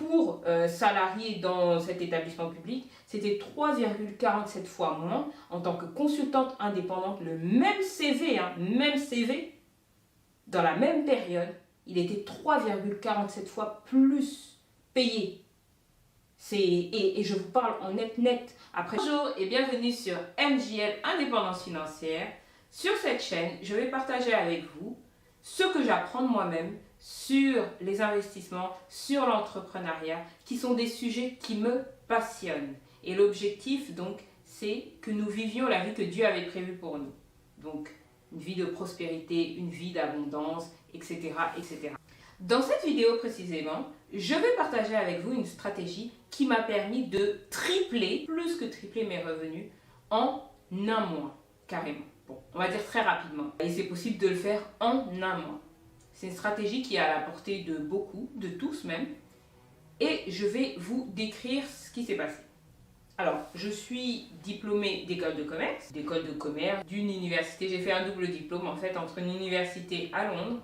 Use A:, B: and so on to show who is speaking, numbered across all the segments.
A: pour salariés dans cet établissement public, c'était 3,47 fois moins. En tant que consultante indépendante, le même CV, même CV, dans la même période, il était 3,47 fois plus payé. Et je vous parle en net. Après, bonjour et bienvenue sur MJL Indépendance Financière. Sur cette chaîne, je vais partager avec vous ce que j'apprends de moi-même sur les investissements, sur l'entrepreneuriat, qui sont des sujets qui me passionnent. Et l'objectif, donc, c'est que nous vivions la vie que Dieu avait prévue pour nous. Donc, une vie de prospérité, une vie d'abondance, etc., etc. Dans cette vidéo précisément, je vais partager avec vous une stratégie qui m'a permis de tripler, plus que tripler mes revenus en un mois, carrément. Bon, on va dire très rapidement. Et c'est possible de le faire en un mois. C'est une stratégie qui est à la portée de beaucoup, de tous même. Et je vais vous décrire ce qui s'est passé. Alors, je suis diplômée d'école de commerce, d'une université. J'ai fait un double diplôme en fait entre une université à Londres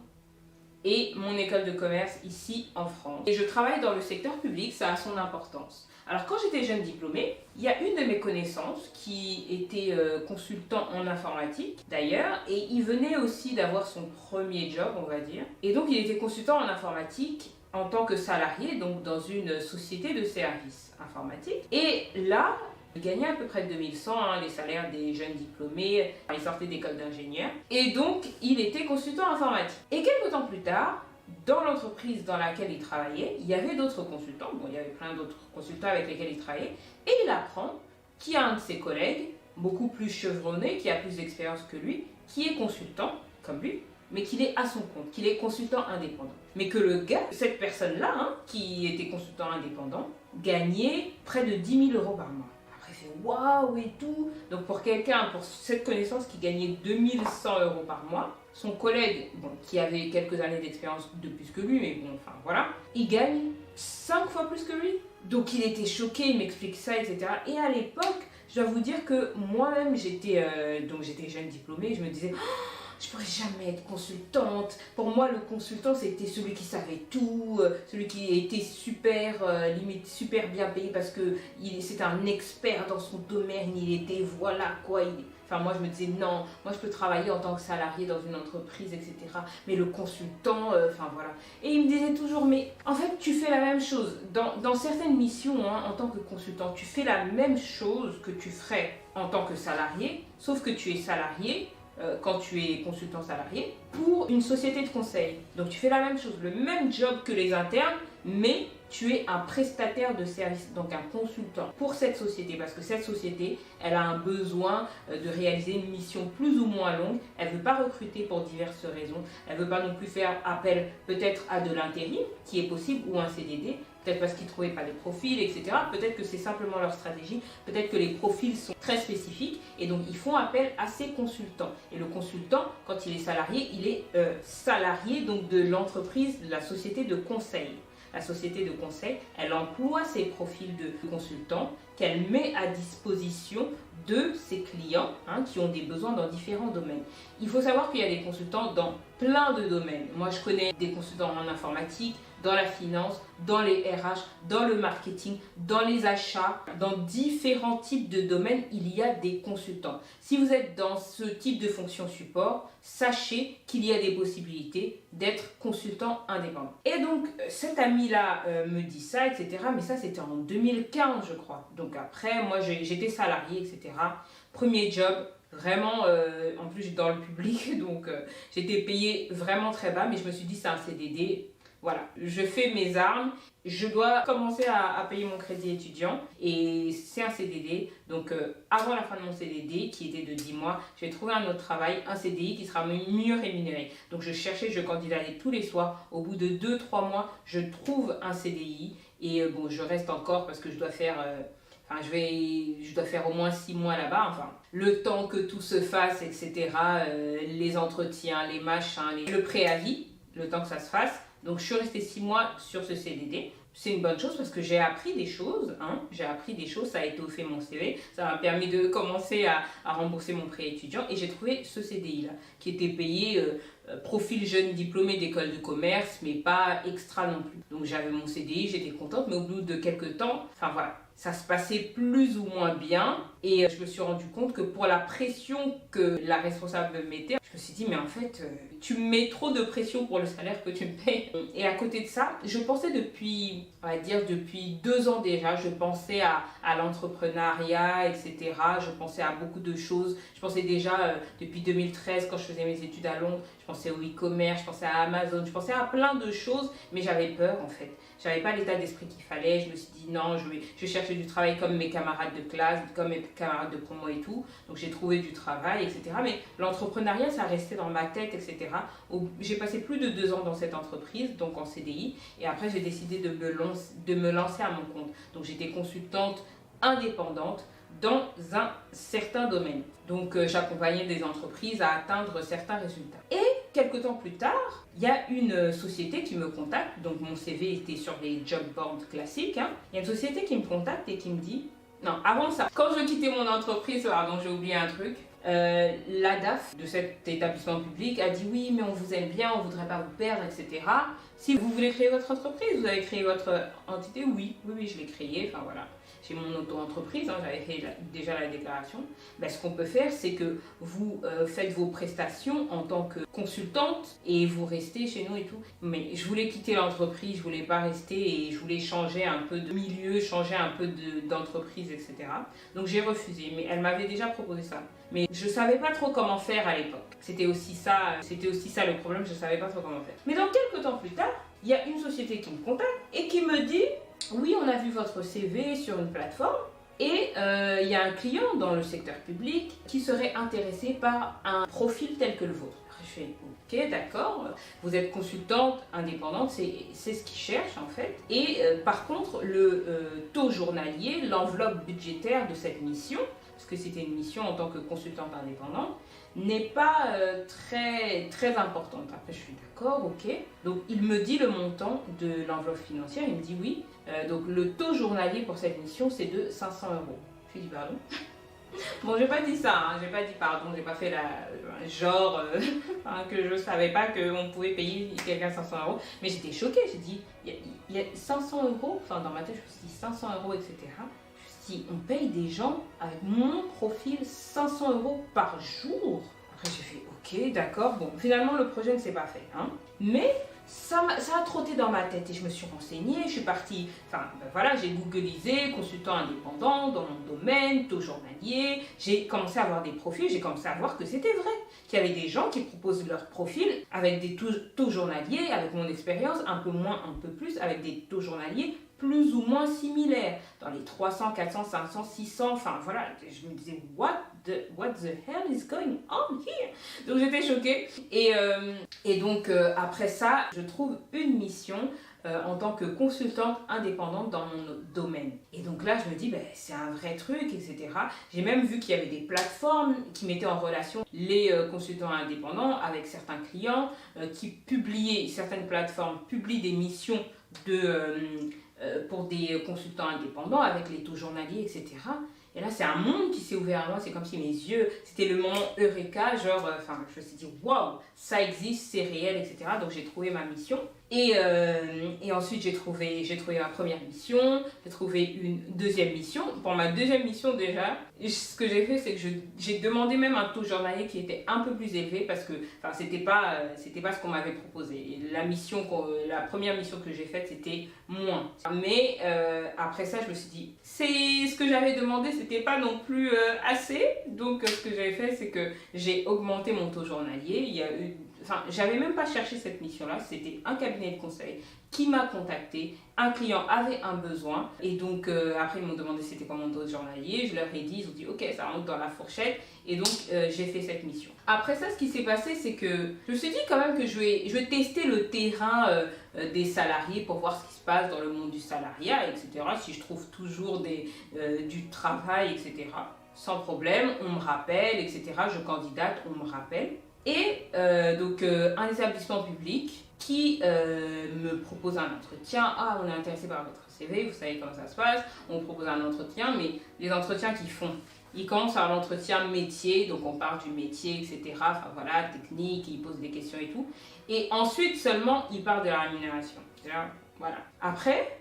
A: et mon école de commerce ici en France. Et je travaille dans le secteur public, ça a son importance. Alors quand j'étais jeune diplômée, il y a une de mes connaissances qui était consultant en informatique d'ailleurs, et il venait aussi d'avoir son premier job, on va dire. Et donc il était consultant en informatique en tant que salarié, donc dans une société de services informatiques. Et là, il gagnait à peu près 2100, les salaires des jeunes diplômés, il sortait d'école d'ingénieur. Et donc, il était consultant informatique. Et quelques temps plus tard, dans l'entreprise dans laquelle il travaillait, il y avait d'autres consultants. Bon, il y avait plein d'autres consultants avec lesquels il travaillait. Et il apprend qu'il y a un de ses collègues, beaucoup plus chevronné, qui a plus d'expérience que lui, qui est consultant, comme lui, mais qu'il est à son compte, qu'il est consultant indépendant. Mais que le gars, cette personne-là, qui était consultant indépendant, gagnait près de 10 000 euros par mois. Après, il fait waouh et tout. Donc, pour quelqu'un, pour cette connaissance qui gagnait 2100 euros par mois, son collègue, bon, qui avait quelques années d'expérience de plus que lui, mais bon, enfin voilà, il gagne 5 fois plus que lui. Donc, il était choqué, il m'explique ça, etc. Et à l'époque, je dois vous dire que moi-même, j'étais jeune diplômée, je me disais, je pourrais jamais être consultante. Pour moi, le consultant, c'était celui qui savait tout, celui qui était limite super bien payé parce que c'était un expert dans son domaine, il était, voilà quoi. Enfin, moi, je me disais, non, moi, je peux travailler en tant que salarié dans une entreprise, etc. Mais le consultant, enfin, voilà. Et il me disait toujours, mais en fait, tu fais la même chose. Dans certaines missions, en tant que consultant, tu fais la même chose que tu ferais en tant que salarié, sauf que tu es salarié, quand tu es consultant salarié, pour une société de conseil. Donc tu fais la même chose, le même job que les internes, mais tu es un prestataire de service, donc un consultant pour cette société, parce que cette société, elle a un besoin de réaliser une mission plus ou moins longue. Elle ne veut pas recruter pour diverses raisons. Elle ne veut pas non plus faire appel peut-être à de l'intérim, qui est possible, ou un CDD, peut-être parce qu'ils ne trouvaient pas les profils, etc. Peut-être que c'est simplement leur stratégie, peut-être que les profils sont très spécifiques, et donc ils font appel à ces consultants. Et le consultant, quand il est salarié, il est salarié donc de l'entreprise, de la société de conseil. La société de conseil, elle emploie ses profils de consultants qu'elle met à disposition de ses clients qui ont des besoins dans différents domaines. Il faut savoir qu'il y a des consultants dans plein de domaines. Moi, je connais des consultants en informatique, dans la finance, dans les RH, dans le marketing, dans les achats, dans différents types de domaines, il y a des consultants. Si vous êtes dans ce type de fonction support, sachez qu'il y a des possibilités d'être consultant indépendant. Et donc, cet ami-là me dit ça, etc. Mais ça, c'était en 2015, je crois. Donc après, moi, j'étais salariée, etc. Premier job, vraiment, en plus dans le public, donc j'étais payée vraiment très bas, mais je me suis dit, c'est un CDD. Voilà, je fais mes armes, je dois commencer à payer mon crédit étudiant et c'est un CDD. Donc avant la fin de mon CDD qui était de 10 mois, je vais trouver un autre travail, un CDI qui sera mieux rémunéré. Donc je candidatais tous les soirs. Au bout de 2-3 mois, je trouve un CDI et bon, je reste encore parce que je dois faire... je dois faire au moins 6 mois là-bas, enfin, le temps que tout se fasse, etc., les entretiens, les machins, le préavis, le temps que ça se fasse. Donc, je suis restée 6 mois sur ce CDD. C'est une bonne chose parce que j'ai appris des choses, ça a étoffé mon CV, ça m'a permis de commencer à rembourser mon prêt étudiant et j'ai trouvé ce CDI-là qui était payé profil jeune diplômé d'école de commerce, mais pas extra non plus. Donc j'avais mon CDI, j'étais contente, mais au bout de quelques temps, enfin voilà, ça se passait plus ou moins bien. Et je me suis rendu compte que pour la pression que la responsable me mettait, je me suis dit, mais en fait, tu me mets trop de pression pour le salaire que tu me payes. Et à côté de ça, je pensais depuis, on va dire, depuis 2 ans déjà, je pensais à l'entrepreneuriat, etc. Je pensais à beaucoup de choses. Je pensais déjà, depuis 2013, quand je faisais mes études à Londres, je pensais au e-commerce, je pensais à Amazon, je pensais à plein de choses, mais j'avais peur en fait. J'avais pas l'état d'esprit qu'il fallait. Je me suis dit non, je cherchais du travail comme mes camarades de classe, comme mes camarades de promo et tout. Donc j'ai trouvé du travail, etc. Mais l'entrepreneuriat, ça restait dans ma tête, etc. J'ai passé plus de 2 ans dans cette entreprise, donc en CDI. Et après, j'ai décidé de me lancer à mon compte. Donc j'étais consultante indépendante dans un certain domaine. Donc j'accompagnais des entreprises à atteindre certains résultats. Et quelques temps plus tard, il y a une société qui me contacte. Donc mon CV était sur les job boards classiques. Il y a une société qui me contacte et qui me dit... Non, avant ça, quand je quittais mon entreprise, pardon, j'ai oublié un truc. La DAF de cet établissement public a dit oui, mais on vous aime bien, on ne voudrait pas vous perdre, etc. Si vous voulez créer votre entreprise, vous avez créé votre entité, oui, je l'ai créée, enfin voilà. J'ai mon auto-entreprise, j'avais fait déjà la déclaration. Ben, ce qu'on peut faire, c'est que vous faites vos prestations en tant que consultante et vous restez chez nous et tout. Mais je voulais quitter l'entreprise, je voulais pas rester et je voulais changer un peu de milieu, changer un peu d'entreprise, etc. Donc j'ai refusé, mais elle m'avait déjà proposé ça. Mais je savais pas trop comment faire à l'époque. C'était aussi ça le problème, je savais pas trop comment faire. Mais donc quelques temps plus tard, il y a une société qui me contacte et qui me dit oui, on a vu votre CV sur une plateforme et il y a un client dans le secteur public qui serait intéressé par un profil tel que le vôtre. Je fais ok, d'accord, vous êtes consultante indépendante, c'est ce qu'ils cherchent en fait. Et par contre, le taux journalier, l'enveloppe budgétaire de cette mission, parce que c'était une mission en tant que consultante indépendante, n'est pas très importante. Après, je suis d'accord, ok. Donc, il me dit le montant de l'enveloppe financière. Il me dit oui. Donc, le taux journalier pour cette mission, c'est de 500 euros. Je lui dis pardon. Bon, j'ai pas dit ça, j'ai pas dit pardon, j'ai pas fait que je savais pas qu'on pouvait payer quelqu'un 500 euros. Mais j'étais choquée. J'ai dit, il y a 500 euros. Enfin, dans ma tête, je me suis dit 500 euros, etc. Si on paye des gens avec mon profil 500 euros par jour. Après j'ai fait ok, d'accord, bon finalement le projet ne s'est pas fait. Mais ça a trotté dans ma tête et je me suis renseignée, je suis partie, j'ai googlisé, consultant indépendant dans mon domaine, taux journalier, j'ai commencé à avoir des profils, j'ai commencé à voir que c'était vrai, qu'il y avait des gens qui proposent leur profil avec des taux journaliers, avec mon expérience, un peu moins, un peu plus, avec des taux journaliers plus ou moins similaires, dans les 300, 400, 500, 600, enfin voilà, je me disais what the hell is going on here? Donc j'étais choquée et donc après ça, je trouve une mission en tant que consultante indépendante dans mon domaine. Et donc là, je me dis, c'est un vrai truc, etc. J'ai même vu qu'il y avait des plateformes qui mettaient en relation les consultants indépendants avec certains clients certaines plateformes publient des missions pour des consultants indépendants avec les taux journaliers, etc. Et là, c'est un monde qui s'est ouvert à moi. C'est comme si mes yeux, c'était le moment Eureka, je me suis dit, waouh, ça existe, c'est réel, etc. Donc, j'ai trouvé ma mission. Et ensuite, j'ai trouvé ma première mission, j'ai trouvé une deuxième mission. Pour ma deuxième mission, déjà, ce que j'ai fait, c'est que j'ai demandé même un taux journalier qui était un peu plus élevé parce que c'était pas ce qu'on m'avait proposé. Et la première mission que j'ai faite, c'était moins. Mais après ça, je me suis dit, c'est ce que j'avais demandé, c'était pas non plus assez. Donc, ce que j'avais fait, c'est que j'ai augmenté mon taux journalier. J'avais même pas cherché cette mission-là, c'était un cabinet de conseil qui m'a contacté, un client avait un besoin et donc après ils m'ont demandé c'était quoi mon taux journalier, je leur ai dit, ils ont dit ok ça rentre dans la fourchette et donc j'ai fait cette mission. Après ça ce qui s'est passé c'est que je me suis dit quand même que je vais tester le terrain des salariés pour voir ce qui se passe dans le monde du salariat, etc. Si je trouve toujours du travail, etc. Sans problème, on me rappelle, etc. Je candidate, on me rappelle. Et donc un établissement public qui me propose un entretien. Ah, on est intéressé par votre CV, vous savez comment ça se passe. On propose un entretien, mais les entretiens qu'ils font, ils commencent par l'entretien métier, donc on parle du métier, etc. Enfin voilà, technique, ils posent des questions et tout. Et ensuite seulement, ils parlent de la rémunération. Voilà. Après,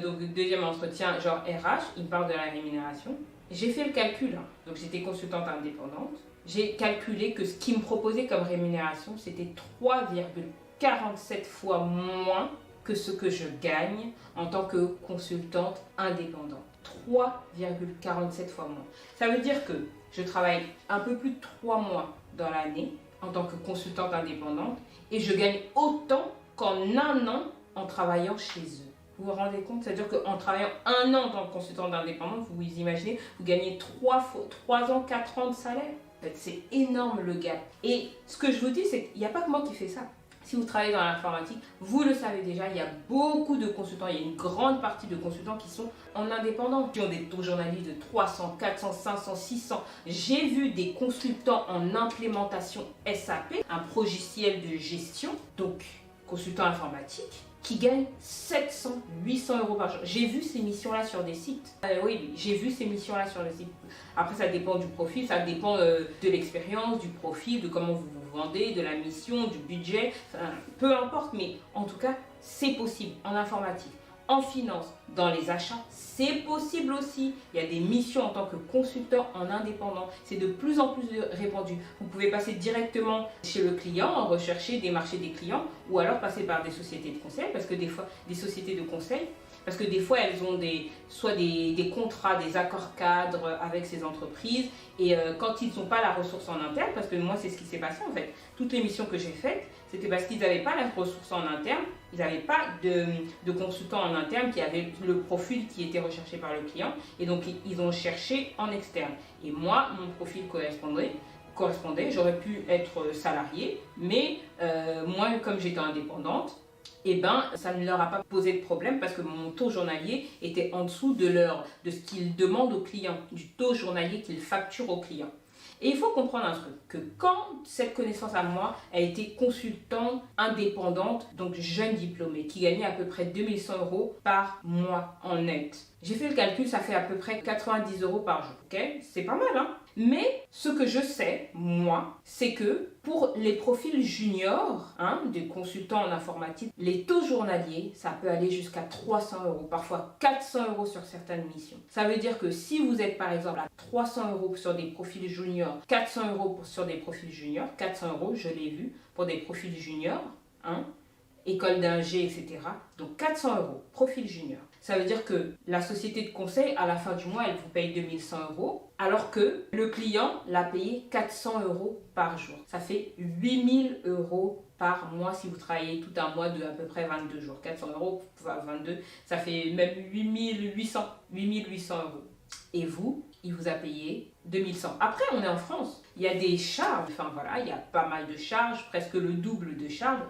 A: donc deuxième entretien, genre RH, ils parlent de la rémunération. J'ai fait le calcul, hein. Donc j'étais consultante indépendante. J'ai calculé que ce qu'ils me proposaient comme rémunération, c'était 3,47 fois moins que ce que je gagne en tant que consultante indépendante. 3,47 fois moins. Ça veut dire que je travaille un peu plus de 3 mois dans l'année en tant que consultante indépendante et je gagne autant qu'en un an en travaillant chez eux. Vous vous rendez compte? C'est-à-dire qu'en travaillant un an en tant que consultante indépendante, vous vous imaginez, vous gagnez 3 ans, 4 ans de salaire. En fait, c'est énorme le gap. Et ce que je vous dis, c'est qu'il n'y a pas que moi qui fais ça. Si vous travaillez dans l'informatique, vous le savez déjà, il y a beaucoup de consultants, il y a une grande partie de consultants qui sont en indépendant, qui ont des taux journaliers de 300, 400, 500, 600. J'ai vu des consultants en implémentation SAP, un logiciel de gestion, donc consultant informatique, qui gagnent 700, 800 euros par jour. J'ai vu ces missions-là sur des sites. Oui, j'ai vu ces missions-là sur les sites. Après, ça dépend du profil, ça dépend de l'expérience, du profil, de comment vous vous vendez, de la mission, du budget, peu importe, mais en tout cas, c'est possible en informatique. En finance, dans les achats, c'est possible aussi. Il y a des missions en tant que consultant en indépendant. C'est de plus en plus répandu. Vous pouvez passer directement chez le client, rechercher, démarcher des clients, ou alors passer par des sociétés de conseil, parce que des fois, des sociétés de conseil, parce que des fois, elles ont soit des contrats, des accords cadres avec ces entreprises. Et quand ils n'ont pas la ressource en interne, parce que moi, c'est ce qui s'est passé en fait. Toutes les missions que j'ai faites, c'était parce qu'ils n'avaient pas la ressource en interne. Ils n'avaient pas de consultant en interne qui avait le profil qui était recherché par le client. Et donc, ils ont cherché en externe. Et moi, mon profil correspondait. J'aurais pu être salarié, mais moi, comme j'étais indépendante, eh ben, ça ne leur a pas posé de problème parce que mon taux journalier était en dessous de ce qu'ils demandent aux clients, du taux journalier qu'ils facturent aux clients. Et il faut comprendre un truc, que quand cette connaissance à moi a été consultante indépendante, donc jeune diplômée, qui gagnait à peu près 2100 euros par mois en net. J'ai fait le calcul, ça fait à peu près 90 euros par jour, ok? C'est pas mal, hein? Mais ce que je sais, moi, c'est que pour les profils juniors, des consultants en informatique, les taux journaliers, ça peut aller jusqu'à 300 euros, parfois 400 euros sur certaines missions. Ça veut dire que si vous êtes par exemple à 300 euros sur des profils juniors, 400 euros sur des profils juniors, 400 euros, je l'ai vu, pour des profils juniors, école d'ingé, etc. Donc 400 euros, profil junior. Ça veut dire que la société de conseil, à la fin du mois, elle vous paye 2100 euros, alors que le client l'a payé 400 euros par jour. Ça fait 8000 euros par mois si vous travaillez tout un mois de à peu près 22 jours. 400 euros, 22, ça fait même 8800 euros. Et vous, il vous a payé 2100. Après, on est en France. Il y a des charges, il y a pas mal de charges, presque le double de charges,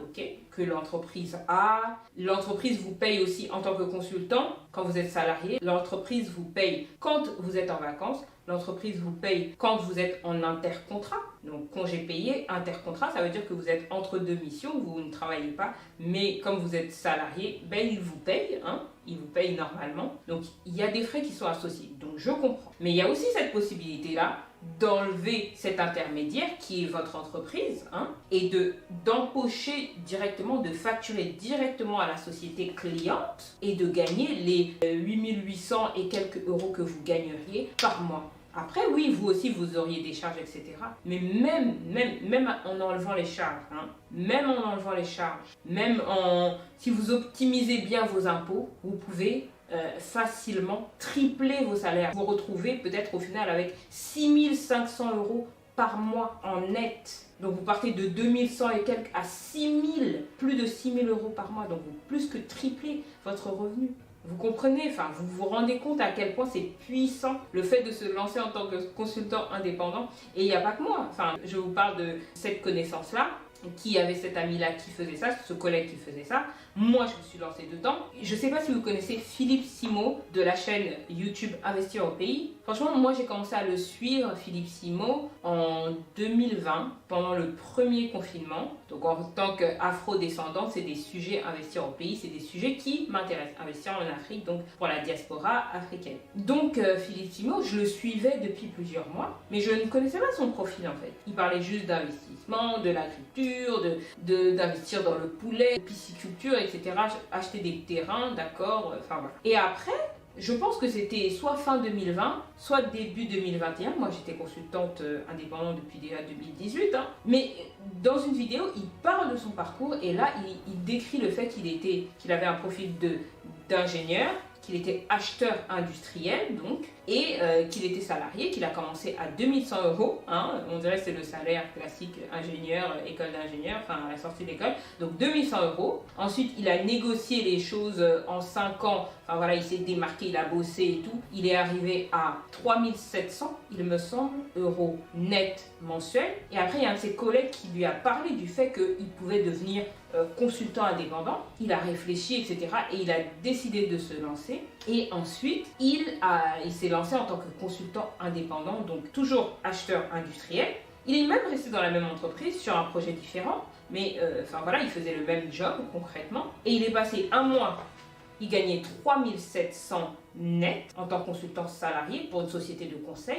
A: que l'entreprise a. L'entreprise vous paye aussi en tant que consultant quand vous êtes salarié. L'entreprise vous paye quand vous êtes en vacances. L'entreprise vous paye quand vous êtes en intercontrat. Donc, congé payé, intercontrat, ça veut dire que vous êtes entre deux missions, vous ne travaillez pas, mais comme vous êtes salarié, il vous paye, il vous paye normalement. Donc, il y a des frais qui sont associés. Donc, je comprends. Mais il y a aussi cette possibilité-là d'enlever cet intermédiaire qui est votre entreprise et d'empocher directement, de facturer directement à la société cliente et de gagner les 8800 et quelques euros que vous gagneriez par mois. Après, oui, vous aussi, vous auriez des charges, etc. Mais même en enlevant les charges, si vous optimisez bien vos impôts, vous pouvez facilement tripler vos salaires. Vous retrouvez peut-être au final avec 6500 euros par mois en net. Donc vous partez de 2100 et quelques à 6000, plus de 6000 euros par mois. Donc vous plus que triplez votre revenu. Vous comprenez, vous vous rendez compte à quel point c'est puissant le fait de se lancer en tant que consultant indépendant. Et il n'y a pas que moi. Je vous parle de cette connaissance-là, qui avait cet ami-là qui faisait ça, ce collègue qui faisait ça. Moi, je me suis lancée dedans. Je ne sais pas si vous connaissez Philippe Simo de la chaîne YouTube Investir au pays. Franchement, moi, j'ai commencé à le suivre, Philippe Simo, en 2020, pendant le premier confinement. Donc, en tant qu'afro-descendante, c'est des sujets investir au pays, c'est des sujets qui m'intéressent. Investir en Afrique, donc pour la diaspora africaine. Donc, Philippe Simo, je le suivais depuis plusieurs mois, mais je ne connaissais pas son profil en fait. Il parlait juste d'investissement, de l'agriculture, d'investir dans le poulet, de pisciculture, etc. Acheter des terrains, d'accord, enfin voilà. Et après, je pense que c'était soit fin 2020, soit début 2021. Moi, j'étais consultante indépendante depuis déjà 2018. Mais dans une vidéo, il parle de son parcours et là, il décrit le fait qu'il avait un profil d'ingénieur, qu'il était acheteur industriel donc, et qu'il était salarié, qu'il a commencé à 2100 €. On dirait que c'est le salaire classique ingénieur, école d'ingénieur, enfin à la sortie d'école. Donc 2100 €. Ensuite, il a négocié les choses en 5 ans. Enfin voilà, il s'est démarqué, il a bossé et tout. Il est arrivé à 3700, il me semble, euros net mensuels. Et après, il y a un de ses collègues qui lui a parlé du fait qu'il pouvait devenir consultant indépendant. Il a réfléchi, etc. Et il a décidé de se lancer. Et ensuite, il s'est lancé en tant que consultant indépendant, donc toujours acheteur industriel. Il est même resté dans la même entreprise sur un projet différent, mais enfin voilà, il faisait le même job concrètement. Et il est passé un mois, il gagnait 3700 net en tant que consultant salarié pour une société de conseil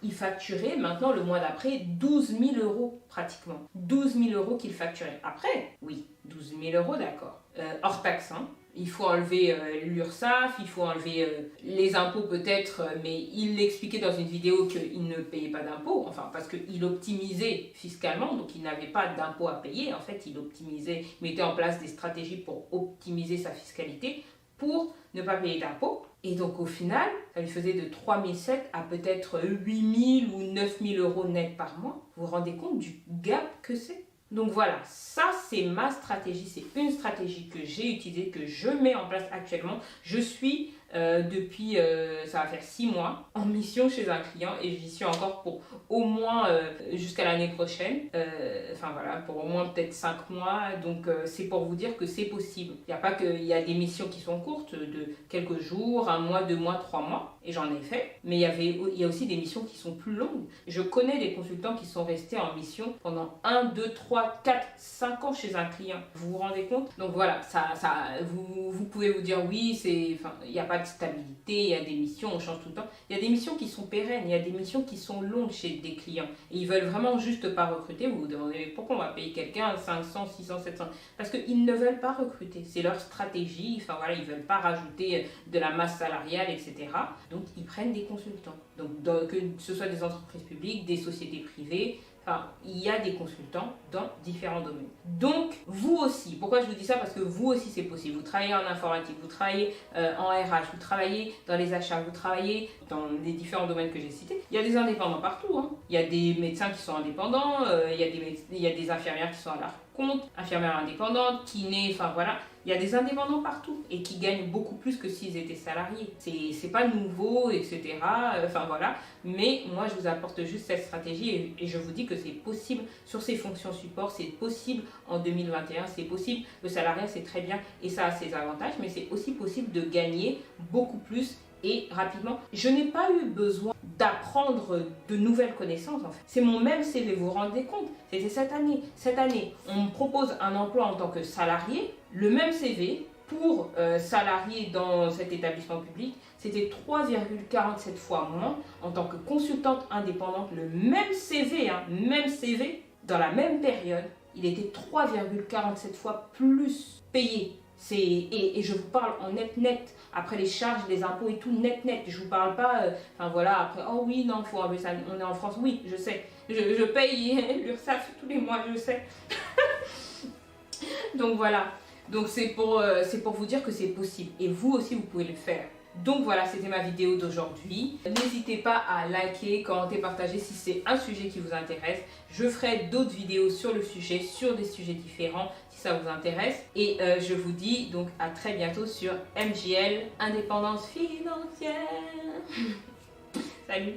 A: il facturait maintenant le mois d'après 12 000 € pratiquement. 12 000 € qu'il facturait. Après, oui, 12 000 € d'accord. Hors taxe, Il faut enlever l'URSSAF, il faut enlever les impôts peut-être, mais il l'expliquait dans une vidéo qu'il ne payait pas d'impôts, enfin parce qu'il optimisait fiscalement, donc il n'avait pas d'impôts à payer, en fait il optimisait, il mettait en place des stratégies pour optimiser sa fiscalité, pour ne pas payer d'impôts. Et donc au final, ça lui faisait de 3 700 à peut-être 8 000 ou 9 000 € net par mois. Vous vous rendez compte du gap que c'est ? Donc voilà, ça c'est ma stratégie, c'est une stratégie que j'ai utilisée, que je mets en place actuellement. Je suis depuis, ça va faire 6 mois, en mission chez un client et j'y suis encore pour au moins jusqu'à l'année prochaine. Enfin voilà, pour au moins peut-être 5 mois. Donc c'est pour vous dire que c'est possible. Il n'y a pas que, il y a des missions qui sont courtes de quelques jours, 1 mois, 2 mois, 3 mois et j'en ai fait. Mais il y a aussi des missions qui sont plus longues. Je connais des consultants qui sont restés en mission pendant 1, 2, 3, 4, 5 ans chez un client. Vous vous rendez compte? Donc voilà, vous pouvez vous dire oui, il n'y a pas de stabilité, il y a des missions, on change tout le temps. Il y a des missions qui sont pérennes, il y a des missions qui sont longues chez des clients. Et ils veulent vraiment juste pas recruter. Vous vous demandez pourquoi on va payer quelqu'un 500, 600, 700? Parce qu'ils ne veulent pas recruter. C'est leur stratégie. Enfin voilà, ils veulent pas rajouter de la masse salariale, etc. Donc ils prennent des consultants. Donc que ce soit des entreprises publiques, des sociétés privées. Enfin, il y a des consultants dans différents domaines. Donc, vous aussi, pourquoi je vous dis ça? Parce que vous aussi, c'est possible. Vous travaillez en informatique, vous travaillez en RH, vous travaillez dans les achats, vous travaillez dans les différents domaines que j'ai cités. Il y a des indépendants partout. Il y a des médecins qui sont indépendants, il y a des infirmières qui sont à leur compte, infirmières indépendantes, kinés, enfin voilà. Il y a des indépendants partout et qui gagnent beaucoup plus que s'ils étaient salariés. C'est pas nouveau, etc. Enfin voilà. Mais moi, je vous apporte juste cette stratégie et je vous dis que c'est possible sur ces fonctions support, c'est possible en 2021, c'est possible. Le salariat, c'est très bien et ça a ses avantages, mais c'est aussi possible de gagner beaucoup plus et rapidement. Je n'ai pas eu besoin d'apprendre de nouvelles connaissances en fait. C'est mon même CV, vous vous rendez compte? C'était cette année. Cette année, on me propose un emploi en tant que salarié, le même CV pour salarié dans cet établissement public, c'était 3,47 fois moins. En tant que consultante indépendante, le même CV, même CV, dans la même période, il était 3,47 fois plus payé. Et je vous parle en net, après les charges, les impôts et tout, net. Je vous parle pas, enfin voilà, après, oh oui, non, faut enlever ça, on est en France, oui, je sais, je paye l'URSSAF tous les mois, je sais. Donc voilà, donc c'est pour vous dire que c'est possible, et vous aussi, vous pouvez le faire. Donc voilà, c'était ma vidéo d'aujourd'hui. N'hésitez pas à liker, commenter, partager si c'est un sujet qui vous intéresse. Je ferai d'autres vidéos sur le sujet, sur des sujets différents si ça vous intéresse. Et je vous dis donc à très bientôt sur MJL, Indépendance Financière. Salut!